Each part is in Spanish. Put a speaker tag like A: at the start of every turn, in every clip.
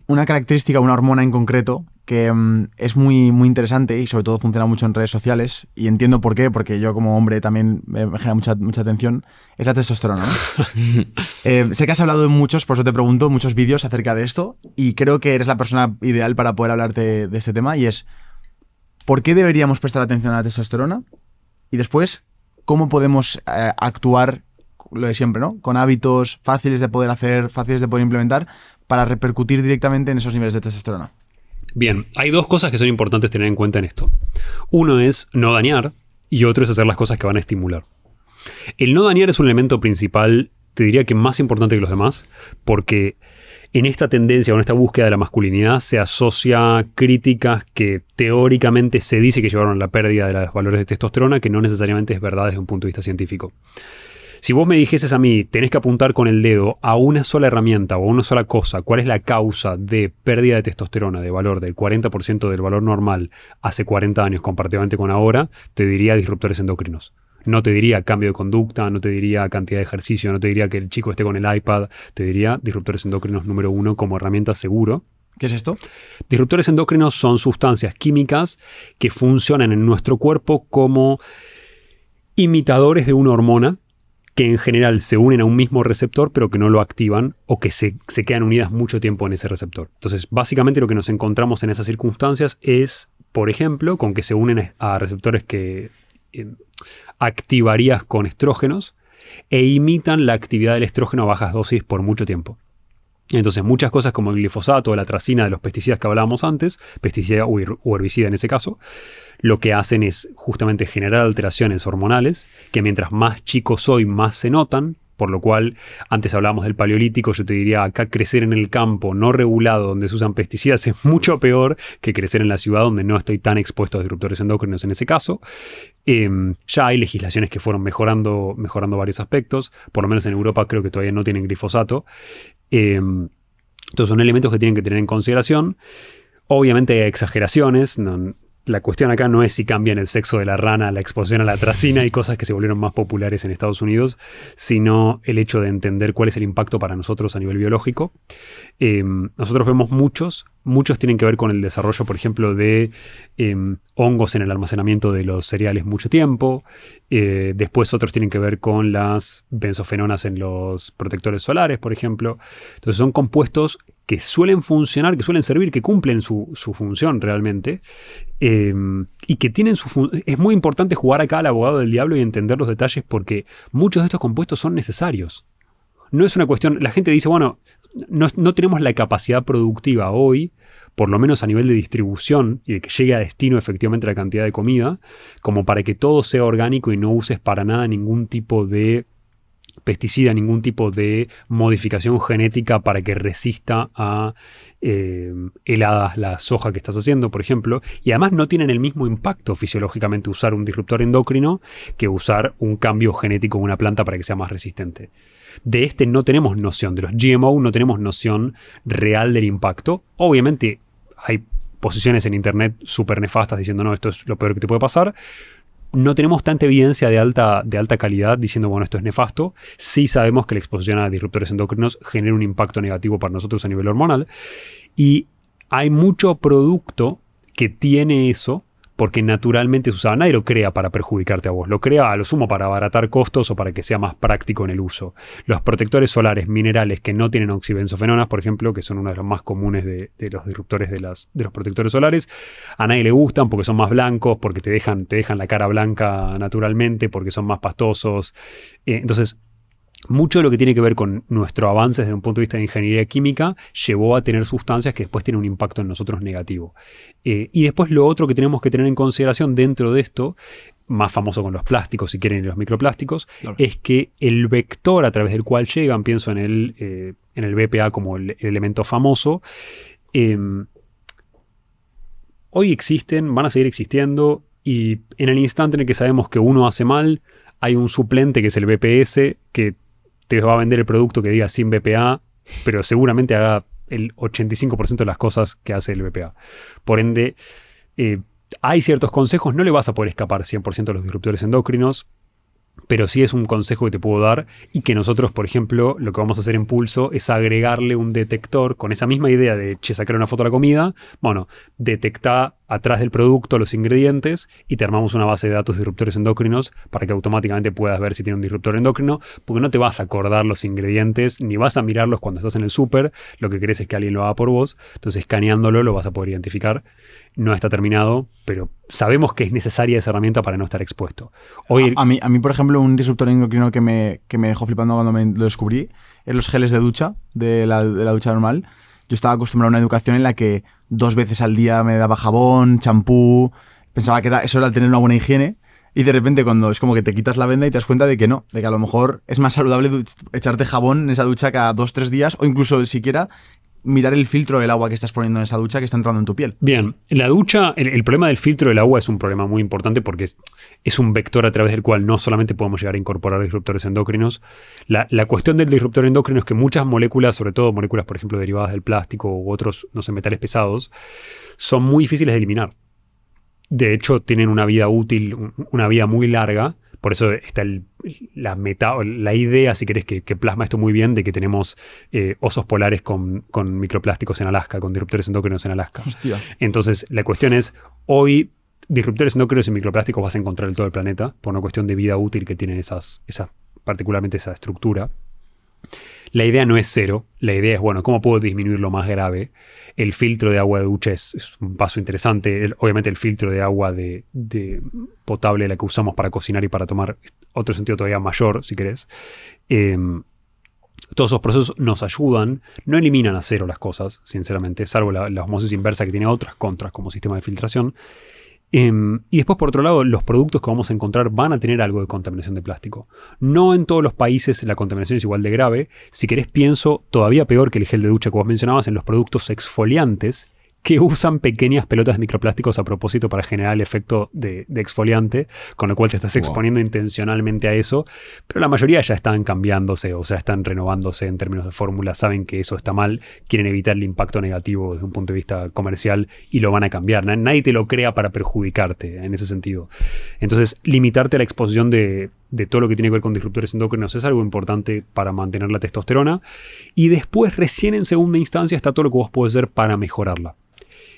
A: una característica, una hormona en concreto, que es muy, muy interesante y sobre todo funciona mucho en redes sociales, y entiendo por qué, porque yo como hombre también me genera mucha atención, es la testosterona, ¿no? Sé que has hablado de muchos, por eso te pregunto, muchos vídeos acerca de esto, y creo que eres la persona ideal para poder hablar de este tema, y es ¿por qué deberíamos prestar atención a la testosterona? Y después, ¿cómo podemos actuar, lo de siempre, ¿no? Con hábitos fáciles de poder hacer, fáciles de poder implementar, para repercutir directamente en esos niveles de testosterona?
B: Bien, hay dos cosas que son importantes tener en cuenta en esto. Uno es no dañar y otro es hacer las cosas que van a estimular. El no dañar es un elemento principal, te diría que más importante que los demás, porque en esta tendencia o en esta búsqueda de la masculinidad se asocia críticas que teóricamente se dice que llevaron a la pérdida de los valores de testosterona, que no necesariamente es verdad desde un punto de vista científico. Si vos me dijeses a mí, tenés que apuntar con el dedo a una sola herramienta o a una sola cosa, ¿cuál es la causa de pérdida de testosterona de valor del 40% del valor normal hace 40 años comparativamente con ahora? Te diría disruptores endocrinos. No te diría cambio de conducta, no te diría cantidad de ejercicio, no te diría que el chico esté con el iPad, te diría disruptores endocrinos número 1 como herramienta seguro.
A: ¿Qué es esto?
B: Disruptores endocrinos son sustancias químicas que funcionan en nuestro cuerpo como imitadores de una hormona, que en general se unen a un mismo receptor pero que no lo activan o que se quedan unidas mucho tiempo en ese receptor. Entonces, básicamente lo que nos encontramos en esas circunstancias es, por ejemplo, con que se unen a receptores que activarías con estrógenos e imitan la actividad del estrógeno a bajas dosis por mucho tiempo. Entonces, muchas cosas como el glifosato o la atracina de los pesticidas que hablábamos antes, pesticida o herbicida en ese caso, lo que hacen es justamente generar alteraciones hormonales que mientras más chico soy, más se notan, por lo cual antes hablábamos del paleolítico, yo te diría acá crecer en el campo no regulado donde se usan pesticidas es mucho peor que crecer en la ciudad donde no estoy tan expuesto a disruptores endocrinos en ese caso. Ya hay legislaciones que fueron mejorando varios aspectos, por lo menos en Europa creo que todavía no tienen glifosato. Entonces son elementos que tienen que tener en consideración. Obviamente hay exageraciones, la cuestión acá no es si cambian el sexo de la rana, la exposición a la atracina y cosas que se volvieron más populares en Estados Unidos, sino el hecho de entender cuál es el impacto para nosotros a nivel biológico. Nosotros vemos muchos tienen que ver con el desarrollo, por ejemplo, de hongos en el almacenamiento de los cereales mucho tiempo. Después otros tienen que ver con las benzofenonas en los protectores solares, por ejemplo. Entonces son compuestos que suelen funcionar, que suelen servir, que cumplen su función realmente. Y que tienen es muy importante jugar acá al abogado del diablo y entender los detalles porque muchos de estos compuestos son necesarios. No es una cuestión, la gente dice, bueno, no tenemos la capacidad productiva hoy, por lo menos a nivel de distribución y de que llegue a destino efectivamente la cantidad de comida, como para que todo sea orgánico y no uses para nada ningún tipo de pesticida, ningún tipo de modificación genética para que resista a heladas la soja que estás haciendo, por ejemplo. Y además no tienen el mismo impacto fisiológicamente usar un disruptor endocrino que usar un cambio genético en una planta para que sea más resistente. De este no tenemos noción, de los GMO no tenemos noción real del impacto. Obviamente hay posiciones en internet súper nefastas diciendo no, esto es lo peor que te puede pasar. No tenemos tanta evidencia de alta calidad diciendo, bueno, esto es nefasto. Sí sabemos que la exposición a disruptores endocrinos genera un impacto negativo para nosotros a nivel hormonal. Y hay mucho producto que tiene eso porque naturalmente se usaba. Nadie lo crea para perjudicarte a vos. Lo crea a lo sumo para abaratar costos o para que sea más práctico en el uso. Los protectores solares minerales que no tienen oxibenzofenonas, por ejemplo, que son uno de los más comunes de los disruptores de los protectores solares, a nadie le gustan porque son más blancos, porque te dejan la cara blanca naturalmente, porque son más pastosos. Entonces, mucho de lo que tiene que ver con nuestro avance desde un punto de vista de ingeniería química llevó a tener sustancias que después tienen un impacto en nosotros negativo. Y después lo otro que tenemos que tener en consideración dentro de esto, más famoso con los plásticos, si quieren, y los microplásticos, claro, es que el vector a través del cual llegan, pienso en el BPA como el elemento famoso, hoy existen, van a seguir existiendo, y en el instante en el que sabemos que uno hace mal, hay un suplente que es el BPS, que te va a vender el producto que diga sin BPA, pero seguramente haga el 85% de las cosas que hace el BPA. Por ende, hay ciertos consejos, no le vas a poder escapar 100% a los disruptores endocrinos. pero sí es un consejo que te puedo dar y que nosotros, por ejemplo, lo que vamos a hacer en Pulso es agregarle un detector con esa misma idea de, sacar una foto a la comida, bueno, detecta atrás del producto los ingredientes y te armamos una base de datos de disruptores endocrinos para que automáticamente puedas ver si tiene un disruptor endocrino, porque no te vas a acordar los ingredientes ni vas a mirarlos cuando estás en el súper, lo que querés es que alguien lo haga por vos, entonces escaneándolo lo vas a poder identificar. No está terminado, pero sabemos que es necesaria esa herramienta para no estar expuesto. Hoy,
A: a mí, por ejemplo, un disruptor endocrino que me dejó flipando cuando me lo descubrí es los geles de ducha, de la ducha normal. Yo estaba acostumbrado a una educación en la que 2 veces al día me daba jabón, champú. Pensaba que eso era tener una buena higiene. Y de repente cuando es como que te quitas la venda y te das cuenta de que no, de que a lo mejor es más saludable echarte jabón en esa ducha cada 2-3 días o incluso siquiera mirar el filtro del agua que estás poniendo en esa ducha que está entrando en tu piel.
B: Bien, la ducha, el problema del filtro del agua es un problema muy importante porque es un vector a través del cual no solamente podemos llegar a incorporar disruptores endocrinos. La cuestión del disruptor endocrino es que muchas moléculas, sobre todo moléculas, por ejemplo, derivadas del plástico u otros, no sé, metales pesados, son muy difíciles de eliminar. De hecho, tienen una vida útil, una vida muy larga. Por eso está la idea, si querés, que plasma esto muy bien, de que tenemos osos polares con microplásticos en Alaska, con disruptores endocrinos en Alaska.
A: Hostia.
B: Entonces, la cuestión es, hoy, disruptores endocrinos y microplásticos vas a encontrar en todo el planeta, por una cuestión de vida útil que tienen particularmente esa estructura. La idea no es cero, la idea es, bueno, ¿cómo puedo disminuir lo más grave? El filtro de agua de ducha es un paso interesante. Obviamente el filtro de agua de potable, la que usamos para cocinar y para tomar, otro sentido todavía mayor, si querés. Todos esos procesos nos ayudan, no eliminan a cero las cosas, sinceramente, salvo la osmosis inversa que tiene otras contras como sistema de filtración. Y después, por otro lado, los productos que vamos a encontrar van a tener algo de contaminación de plástico. No en todos los países la contaminación es igual de grave. Si querés, pienso todavía peor que el gel de ducha que vos mencionabas en los productos exfoliantes que usan pequeñas pelotas de microplásticos a propósito para generar el efecto de exfoliante, con lo cual te estás exponiendo intencionalmente a eso, pero la mayoría ya están cambiándose, o sea, están renovándose en términos de fórmula, saben que eso está mal, quieren evitar el impacto negativo desde un punto de vista comercial y lo van a cambiar. Nadie te lo crea para perjudicarte en ese sentido. Entonces, limitarte a la exposición de todo lo que tiene que ver con disruptores endocrinos es algo importante para mantener la testosterona, y después, recién en segunda instancia, está todo lo que vos podés hacer para mejorarla.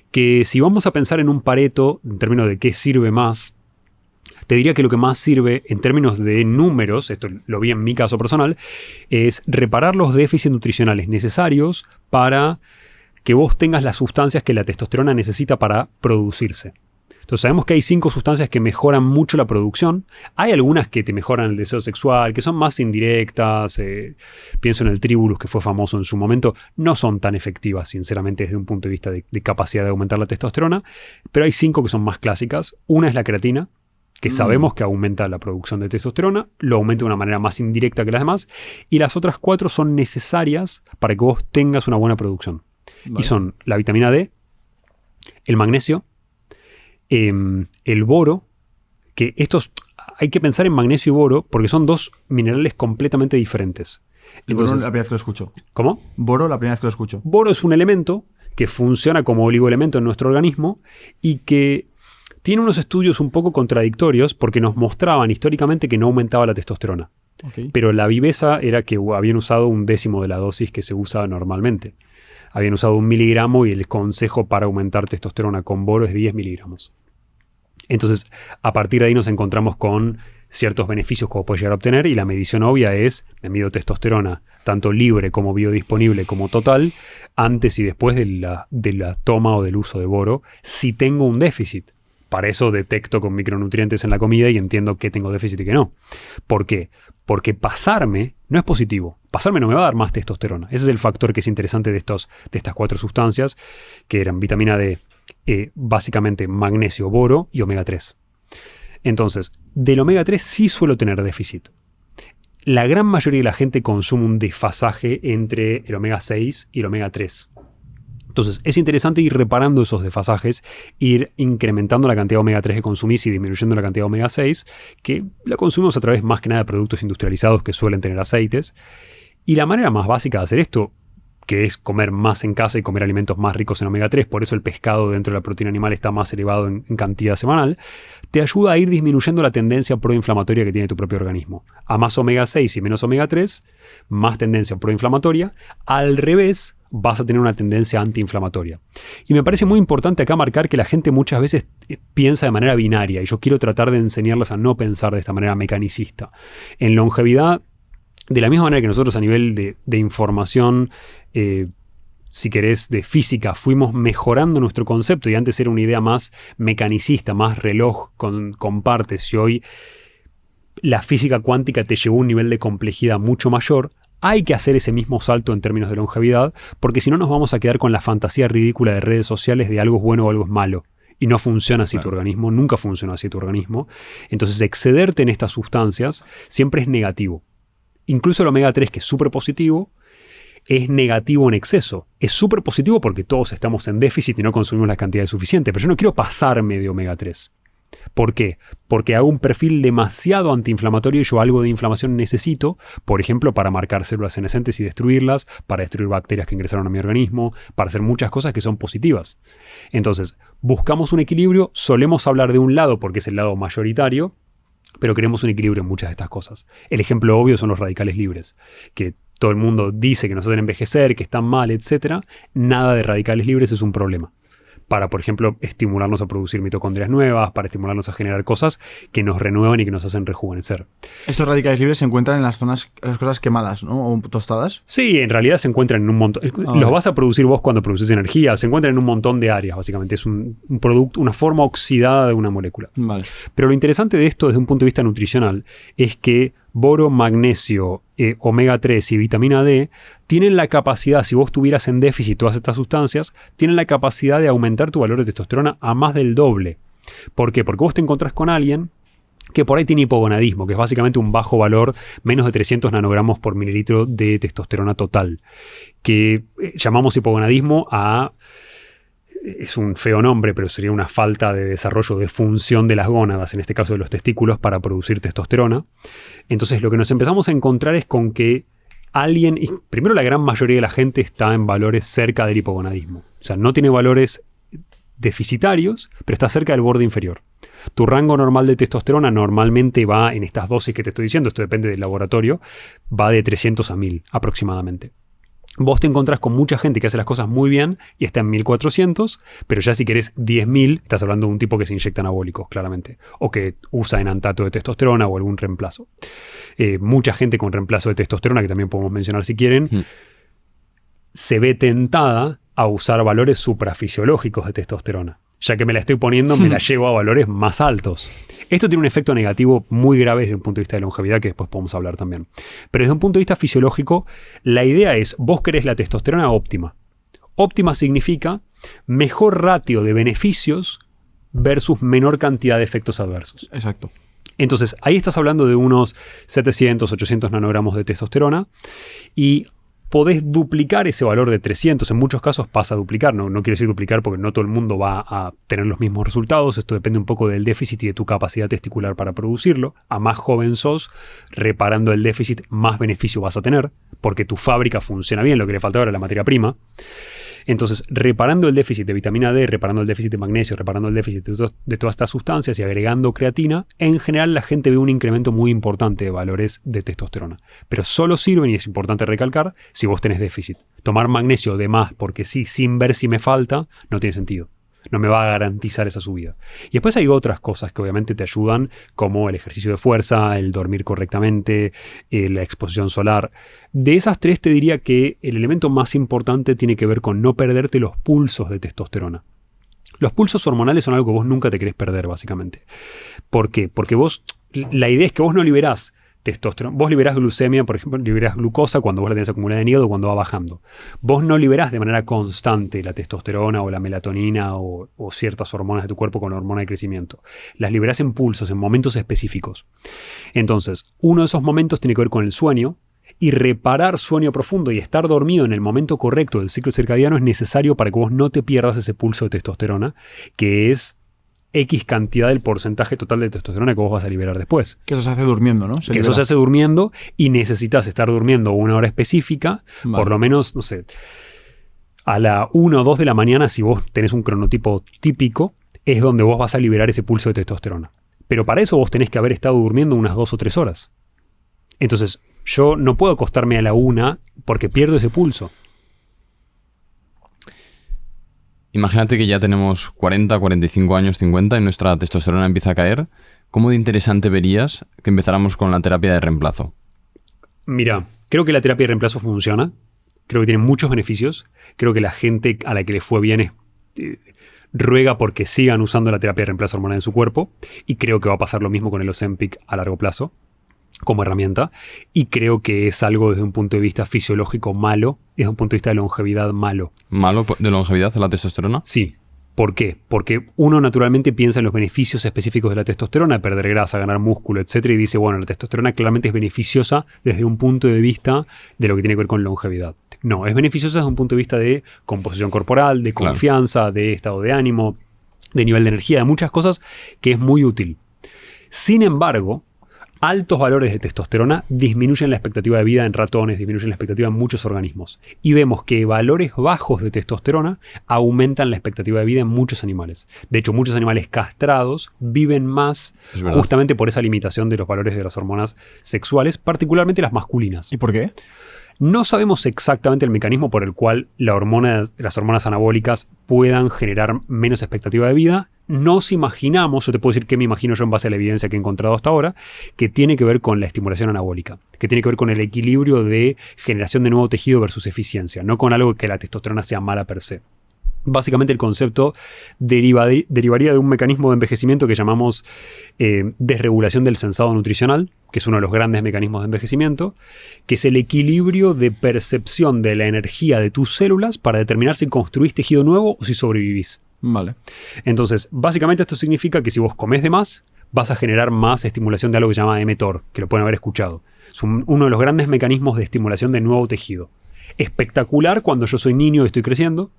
B: Que si vamos a pensar en un Pareto, en términos de qué sirve más, te diría que lo que más sirve en términos de números, esto lo vi en mi caso personal, es reparar los déficits nutricionales necesarios para que vos tengas las sustancias que la testosterona necesita para producirse. Entonces sabemos que hay 5 sustancias que mejoran mucho la producción. Hay algunas que te mejoran el deseo sexual, que son más indirectas. Pienso en el Tribulus, que fue famoso en su momento. No son tan efectivas, sinceramente, desde un punto de vista de capacidad de aumentar la testosterona. Pero hay 5 que son más clásicas. Una es la creatina, que sabemos que aumenta la producción de testosterona. Lo aumenta de una manera más indirecta que las demás. Y las otras 4 son necesarias para que vos tengas una buena producción. Vale. Y son la vitamina D, el magnesio, el boro, que estos hay que pensar en magnesio y boro porque son 2 minerales completamente diferentes.
A: Entonces, boro la primera vez que lo escucho.
B: ¿Cómo?
A: Boro la primera vez que lo escucho.
B: Boro es un elemento que funciona como oligoelemento en nuestro organismo y que tiene unos estudios un poco contradictorios porque nos mostraban históricamente que no aumentaba la testosterona. Okay. Pero la viveza era que habían usado 1/10 de la dosis que se usa normalmente. Habían usado 1 miligramo y el consejo para aumentar testosterona con boro es 10 miligramos. Entonces, a partir de ahí nos encontramos con ciertos beneficios que puedes llegar a obtener y la medición obvia es, me mido testosterona, tanto libre como biodisponible como total, antes y después de la toma o del uso de boro, si tengo un déficit. Para eso detecto con micronutrientes en la comida y entiendo qué tengo déficit y qué no. ¿Por qué? Porque pasarme no es positivo. Pasarme no me va a dar más testosterona. Ese es el factor que es interesante de estas 4 sustancias, que eran vitamina D, básicamente magnesio, boro y omega 3. Entonces, del omega 3 sí suelo tener déficit. La gran mayoría de la gente consume un desfasaje entre el omega 6 y el omega 3. Entonces, es interesante ir reparando esos desfasajes, ir incrementando la cantidad de omega 3 que consumís y disminuyendo la cantidad de omega 6, que la consumimos a través más que nada de productos industrializados que suelen tener aceites. Y la manera más básica de hacer esto, que es comer más en casa y comer alimentos más ricos en omega 3, por eso el pescado dentro de la proteína animal está más elevado en cantidad semanal, te ayuda a ir disminuyendo la tendencia proinflamatoria que tiene tu propio organismo. A más omega 6 y menos omega 3, más tendencia proinflamatoria. Al revés, vas a tener una tendencia antiinflamatoria. Y me parece muy importante acá marcar que la gente muchas veces piensa de manera binaria, y yo quiero tratar de enseñarles a no pensar de esta manera mecanicista. En longevidad, de la misma manera que nosotros a nivel de información, si querés, de física, fuimos mejorando nuestro concepto, y antes era una idea más mecanicista, más reloj con partes, y hoy la física cuántica te llevó a un nivel de complejidad mucho mayor. Hay que hacer ese mismo salto en términos de longevidad, porque si no nos vamos a quedar con la fantasía ridícula de redes sociales de algo es bueno o algo es malo. Y no funciona así tu organismo, nunca funciona así tu organismo. Entonces excederte en estas sustancias siempre es negativo. Incluso el omega 3, que es súper positivo, es negativo en exceso. Es súper positivo porque todos estamos en déficit y no consumimos las cantidades suficientes. Pero yo no quiero pasarme de omega 3. ¿Por qué? Porque hago un perfil demasiado antiinflamatorio y yo algo de inflamación necesito, por ejemplo, para marcar células senescentes y destruirlas, para destruir bacterias que ingresaron a mi organismo, para hacer muchas cosas que son positivas. Entonces, buscamos un equilibrio, solemos hablar de un lado porque es el lado mayoritario, pero queremos un equilibrio en muchas de estas cosas. El ejemplo obvio son los radicales libres, que todo el mundo dice que nos hacen envejecer, que están mal, etc. Nada de radicales libres es un problema. Para, por ejemplo, estimularnos a producir mitocondrias nuevas, para estimularnos a generar cosas que nos renuevan y que nos hacen rejuvenecer.
A: Estos radicales libres se encuentran en las cosas quemadas, ¿no? O tostadas.
B: Sí, en realidad se encuentran en un montón. Los vas a producir vos cuando produces energía. Se encuentran en un montón de áreas, básicamente. Es un producto, una forma oxidada de una molécula.
A: Vale.
B: Pero lo interesante de esto, desde un punto de vista nutricional, es que boro, magnesio, omega 3 y vitamina D tienen la capacidad, si vos tuvieras en déficit todas estas sustancias, tienen la capacidad de aumentar tu valor de testosterona a más del doble. ¿Por qué? Porque vos te encontrás con alguien que por ahí tiene hipogonadismo, que es básicamente un bajo valor, menos de 300 nanogramos por mililitro de testosterona total, que llamamos hipogonadismo a... Es un feo nombre, pero sería una falta de desarrollo de función de las gónadas, en este caso de los testículos, para producir testosterona. Entonces lo que nos empezamos a encontrar es con que alguien, y primero la gran mayoría de la gente está en valores cerca del hipogonadismo. O sea, no tiene valores deficitarios, pero está cerca del borde inferior. Tu rango normal de testosterona normalmente va en estas dosis que te estoy diciendo, esto depende del laboratorio, va de 300 a 1000 aproximadamente. Vos te encontrás con mucha gente que hace las cosas muy bien y está en 1400, pero ya si querés 10.000, estás hablando de un tipo que se inyecta anabólicos, claramente, o que usa enantato de testosterona o algún reemplazo. Mucha gente con reemplazo de testosterona, que también podemos mencionar si quieren, se ve tentada a usar valores suprafisiológicos de testosterona. Ya que me la estoy poniendo, me la llevo a valores más altos. Esto tiene un efecto negativo muy grave desde un punto de vista de longevidad, que después podemos hablar también. Pero desde un punto de vista fisiológico, la idea es, vos querés la testosterona óptima. Óptima significa mejor ratio de beneficios versus menor cantidad de efectos adversos.
A: Exacto.
B: Entonces, ahí estás hablando de unos 700, 800 nanogramos de testosterona y podés duplicar ese valor de 300, en muchos casos pasa a duplicar, no quiere decir duplicar porque no todo el mundo va a tener los mismos resultados, esto depende un poco del déficit y de tu capacidad testicular para producirlo. A más joven sos, reparando el déficit, más beneficio vas a tener, porque tu fábrica funciona bien, lo que le faltaba era la materia prima. Entonces, reparando el déficit de vitamina D, reparando el déficit de magnesio, reparando el déficit de todas estas sustancias y agregando creatina, en general la gente ve un incremento muy importante de valores de testosterona. Pero solo sirven, y es importante recalcar, si vos tenés déficit. Tomar magnesio de más porque sí, sin ver si me falta, no tiene sentido. No me va a garantizar esa subida. Y después hay otras cosas que obviamente te ayudan, como el ejercicio de fuerza, el dormir correctamente, la exposición solar. De esas tres te diría que el elemento más importante tiene que ver con no perderte los pulsos de testosterona. Los pulsos hormonales son algo que vos nunca te querés perder, básicamente. ¿Por qué? Porque la idea es que vos no liberás testosterona. Vos liberás glucemia, por ejemplo, liberás glucosa cuando vos la tenés acumulada en hígado, cuando va bajando. Vos no liberás de manera constante la testosterona o la melatonina o ciertas hormonas de tu cuerpo con la hormona de crecimiento. Las liberás en pulsos, en momentos específicos. Entonces, uno de esos momentos tiene que ver con el sueño, y reparar sueño profundo y estar dormido en el momento correcto del ciclo circadiano es necesario para que vos no te pierdas ese pulso de testosterona, que es X cantidad del porcentaje total de testosterona que vos vas a liberar después.
A: Que eso se hace durmiendo, ¿no?
B: Eso se hace durmiendo y necesitas estar durmiendo una hora específica, por lo menos, no sé, a la 1 o 2 de la mañana, si vos tenés un cronotipo típico, es donde vos vas a liberar ese pulso de testosterona. Pero para eso vos tenés que haber estado durmiendo unas 2 o 3 horas. Entonces, yo no puedo acostarme a la 1 porque pierdo ese pulso.
C: Imagínate que ya tenemos 40, 45 años, 50 y nuestra testosterona empieza a caer. ¿Cómo de interesante verías que empezáramos con la terapia de reemplazo?
B: Mira, creo que la terapia de reemplazo funciona. Creo que tiene muchos beneficios. Creo que la gente a la que le fue bien ruega porque sigan usando la terapia de reemplazo hormonal en su cuerpo. Y creo que va a pasar lo mismo con el Ozempic a largo plazo como herramienta. Y creo que es algo desde un punto de vista fisiológico malo, desde un punto de vista de longevidad malo.
C: ¿Malo de longevidad la testosterona?
B: Sí. ¿Por qué? Porque uno naturalmente piensa en los beneficios específicos de la testosterona, perder grasa, ganar músculo, etc. Y dice, bueno, la testosterona claramente es beneficiosa desde un punto de vista de lo que tiene que ver con longevidad. No, es beneficiosa desde un punto de vista de composición corporal, de confianza, de estado de ánimo, de nivel de energía, de muchas cosas que es muy útil. Sin embargo, altos valores de testosterona disminuyen la expectativa de vida en ratones, disminuyen la expectativa en muchos organismos. Y vemos que valores bajos de testosterona aumentan la expectativa de vida en muchos animales. De hecho, muchos animales castrados viven más justamente por esa limitación de los valores de las hormonas sexuales, particularmente las masculinas.
A: ¿Y por qué?
B: No sabemos exactamente el mecanismo por el cual las hormonas anabólicas puedan generar menos expectativa de vida. Nos imaginamos, yo te puedo decir qué me imagino yo en base a la evidencia que he encontrado hasta ahora, que tiene que ver con la estimulación anabólica, que tiene que ver con el equilibrio de generación de nuevo tejido versus eficiencia, no con algo que la testosterona sea mala per se. Básicamente el concepto derivaría de un mecanismo de envejecimiento que llamamos desregulación del sensado nutricional, que es uno de los grandes mecanismos de envejecimiento, que es el equilibrio de percepción de la energía de tus células para determinar si construís tejido nuevo o si sobrevivís.
A: Vale.
B: Entonces, básicamente esto significa que si vos comés de más, vas a generar más estimulación de algo que se llama mTOR, que lo pueden haber escuchado. Es uno de los grandes mecanismos de estimulación de nuevo tejido. Espectacular cuando yo soy niño y estoy creciendo.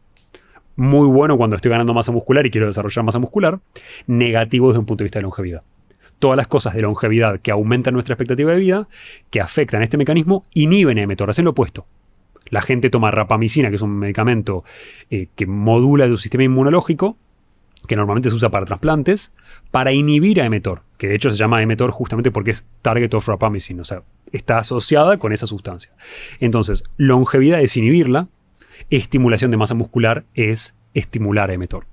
B: Muy bueno cuando estoy ganando masa muscular y quiero desarrollar masa muscular. Negativo desde un punto de vista de longevidad. Todas las cosas de longevidad que aumentan nuestra expectativa de vida, que afectan este mecanismo, inhiben mTOR, hacen lo opuesto. La gente toma rapamicina, que es un medicamento que modula tu sistema inmunológico, que normalmente se usa para trasplantes, para inhibir a mTOR, que de hecho se llama mTOR justamente porque es target of rapamycin, o sea, está asociada con esa sustancia. Entonces, longevidad es inhibirla, estimulación de masa muscular es estimular a mTOR.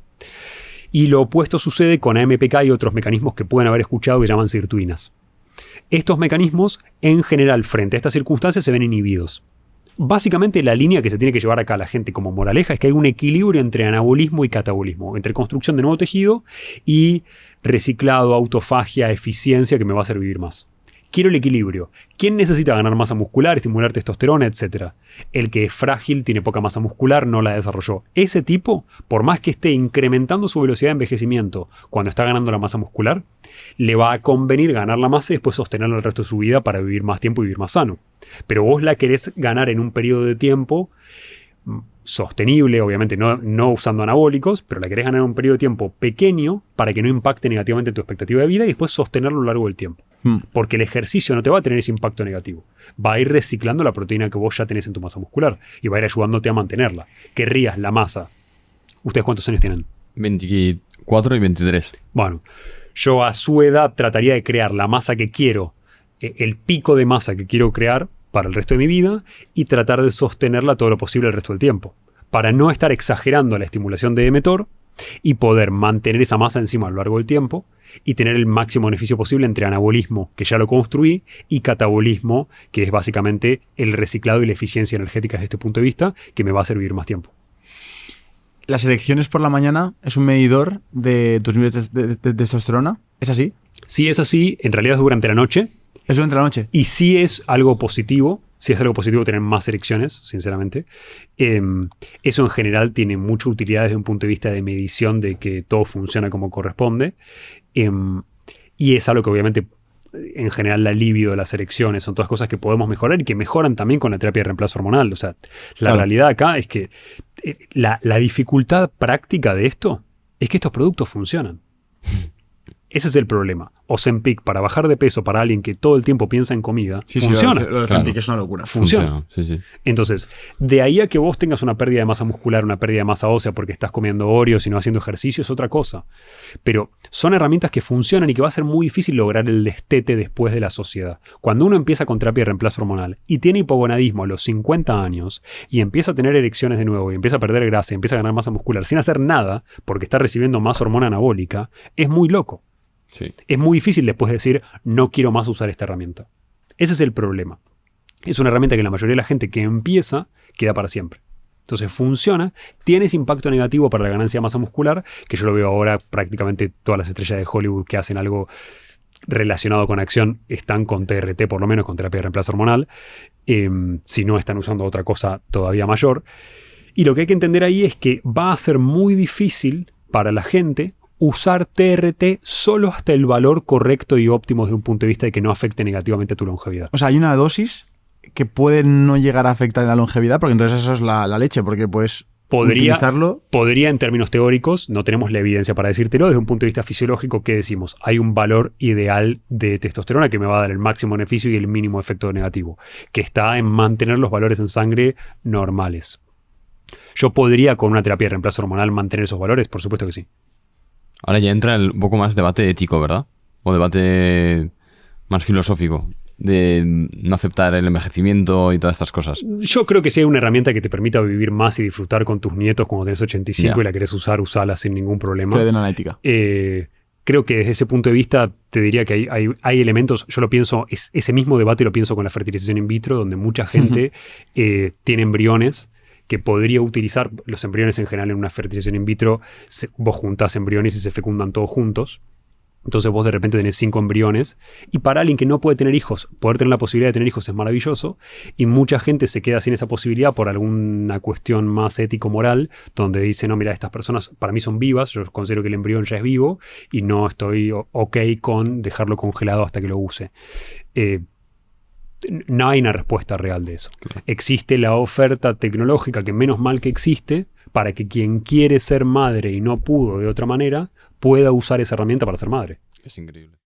B: Y lo opuesto sucede con AMPK y otros mecanismos que pueden haber escuchado que llaman sirtuinas. Estos mecanismos, en general, frente a estas circunstancias, se ven inhibidos. Básicamente la línea que se tiene que llevar acá a la gente como moraleja es que hay un equilibrio entre anabolismo y catabolismo, entre construcción de nuevo tejido y reciclado, autofagia, eficiencia que me va a hacer vivir más. Quiero el equilibrio. ¿Quién necesita ganar masa muscular, estimular testosterona, etcétera? El que es frágil, tiene poca masa muscular, no la desarrolló. Ese tipo, por más que esté incrementando su velocidad de envejecimiento cuando está ganando la masa muscular, le va a convenir ganar la masa y después sostenerla el resto de su vida para vivir más tiempo y vivir más sano. Pero vos la querés ganar en un periodo de tiempo sostenible, obviamente no usando anabólicos, pero la querés ganar en un periodo de tiempo pequeño para que no impacte negativamente tu expectativa de vida y después sostenerlo a lo largo del tiempo. Porque el ejercicio no te va a tener ese impacto negativo. Va a ir reciclando la proteína que vos ya tenés en tu masa muscular y va a ir ayudándote a mantenerla. Querrías la masa. ¿Ustedes cuántos años tienen?
C: 24 y 23.
B: Bueno, yo a su edad trataría de crear la masa que quiero, el pico de masa que quiero crear para el resto de mi vida y tratar de sostenerla todo lo posible el resto del tiempo. Para no estar exagerando la estimulación de mTOR y poder mantener esa masa encima a lo largo del tiempo y tener el máximo beneficio posible entre anabolismo, que ya lo construí, y catabolismo, que es básicamente el reciclado y la eficiencia energética desde este punto de vista, que me va a servir más tiempo.
A: ¿Las erecciones por la mañana es un medidor de tus niveles de testosterona? ¿Es así?
B: Sí, es así. En realidad es durante la noche.
A: ¿Es durante la noche?
B: Y sí es algo positivo. Sí es algo positivo tener más erecciones, sinceramente. Eso en general tiene mucha utilidad desde un punto de vista de medición de que todo funciona como corresponde. Y es algo que obviamente, en general, la libido de las erecciones son todas cosas que podemos mejorar y que mejoran también con la terapia de reemplazo hormonal. O sea, la realidad acá es que la dificultad práctica de esto es que estos productos funcionan. Ese es el problema. Ozempic, para bajar de peso para alguien que todo el tiempo piensa en comida,
A: Sí,
B: funciona.
A: lo de Ozempic es una locura.
B: Funciona.
C: Sí, sí.
B: Entonces, de ahí a que vos tengas una pérdida de masa muscular, una pérdida de masa ósea porque estás comiendo Oreos y no haciendo ejercicio es otra cosa. Pero son herramientas que funcionan y que va a ser muy difícil lograr el destete después de la sociedad. Cuando uno empieza con terapia de reemplazo hormonal y tiene hipogonadismo a los 50 años y empieza a tener erecciones de nuevo y empieza a perder grasa y empieza a ganar masa muscular sin hacer nada porque está recibiendo más hormona anabólica, es muy loco.
C: Sí.
B: Es muy difícil después decir, no quiero más usar esta herramienta. Ese es el problema. Es una herramienta que la mayoría de la gente que empieza queda para siempre. Entonces funciona, tiene ese impacto negativo para la ganancia de masa muscular, que yo lo veo ahora prácticamente todas las estrellas de Hollywood que hacen algo relacionado con acción están con TRT, por lo menos con terapia de reemplazo hormonal. Si no, están usando otra cosa todavía mayor. Y lo que hay que entender ahí es que va a ser muy difícil para la gente usar TRT solo hasta el valor correcto y óptimo desde un punto de vista de que no afecte negativamente a tu longevidad.
A: O sea, hay una dosis que puede no llegar a afectar en la longevidad, porque entonces eso es la leche, porque puedes utilizarlo.
B: Podría en términos teóricos, no tenemos la evidencia para decírtelo, desde un punto de vista fisiológico, ¿qué decimos? Hay un valor ideal de testosterona que me va a dar el máximo beneficio y el mínimo efecto negativo, que está en mantener los valores en sangre normales. ¿Yo podría con una terapia de reemplazo hormonal mantener esos valores? Por supuesto que sí.
C: Ahora ya entra un poco más debate ético, ¿verdad? O debate más filosófico, de no aceptar el envejecimiento y todas estas cosas.
B: Yo creo que si hay una herramienta que te permita vivir más y disfrutar con tus nietos cuando tenés 85 y la querés usar, usala sin ningún problema.
A: Que le den analítica.
B: Creo que desde ese punto de vista te diría que hay elementos, yo lo pienso, ese mismo debate lo pienso con la fertilización in vitro, donde mucha gente tiene embriones que podría utilizar, los embriones en general en una fertilización in vitro, vos juntás embriones y se fecundan todos juntos. Entonces vos de repente tenés 5 embriones y para alguien que no puede tener hijos, poder tener la posibilidad de tener hijos es maravilloso y mucha gente se queda sin esa posibilidad por alguna cuestión más ético-moral donde dice, no, mira, estas personas para mí son vivas, yo considero que el embrión ya es vivo y no estoy ok con dejarlo congelado hasta que lo use. No hay una respuesta real de eso. Claro. Existe la oferta tecnológica, que menos mal que existe, para que quien quiere ser madre y no pudo de otra manera, pueda usar esa herramienta para ser madre.
C: Es increíble.